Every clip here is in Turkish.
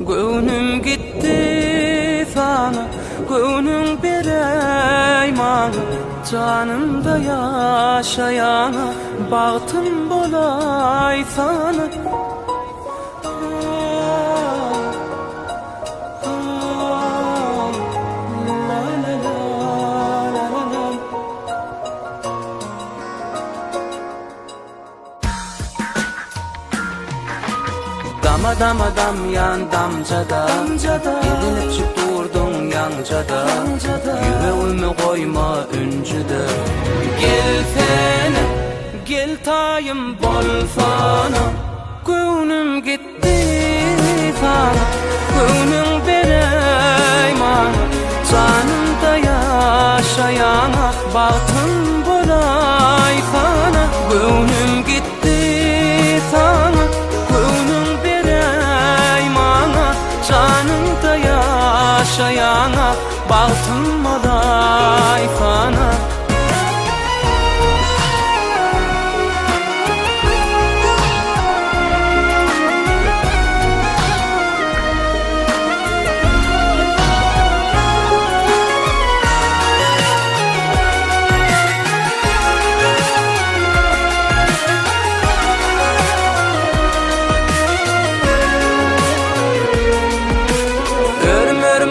Gönlüm gitti sana, gönlüm bereyman. Canımda yaşayana, bahtım bolay sana. Dam yan damcada, edilip çık durdun yancada. Yüreğimi koyma öncüde. Gel fene, gel tayım bol fana. Gönlüm gitti sana, gönlüm bereyman. Canımda yaşayana, bahtım bolay sana. Gönlüm gitti sana, canımda yaşayana, bahtım olay sana.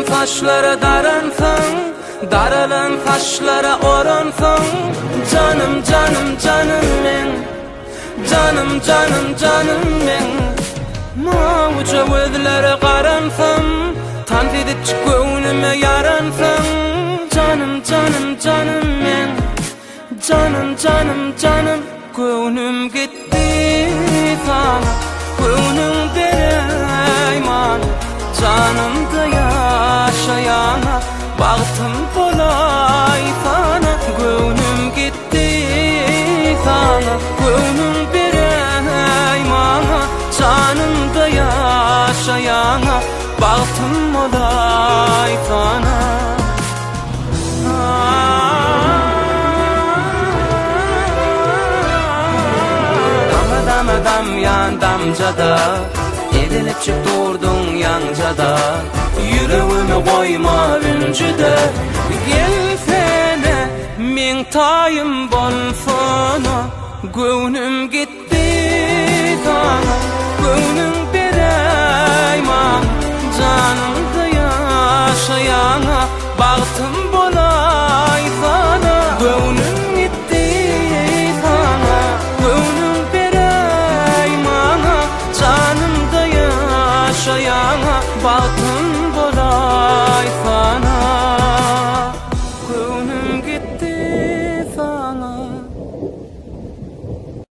Taşlara daransın, daralan taşlara oransın. Canım canım canım men, canım canım canım men. Mavca gözlere qaransın, tant edip çık gönlüme yaransın. Canım canım canım men, canım canım canım. Gönlüm gitti sana, gönlüm bereyman. Canımda yaşayana, bahtım bolay sana. Gönlüm gitti sana, gönlüm bereymana. Canımda yaşayana, bahtım olay sana. Dam yan damcada, edilip çık durdun yancada. Yüreğimi koyma öncüde. Gel fene, men tayım bol fana. Gönlüm gitti sana, gönlüm bereyman. Canımda yaşayana, bahtım bolay sana. Gönlüm gitti sana, gönlüm bereymana. Canımda yaşayana, bahtım bolay sana.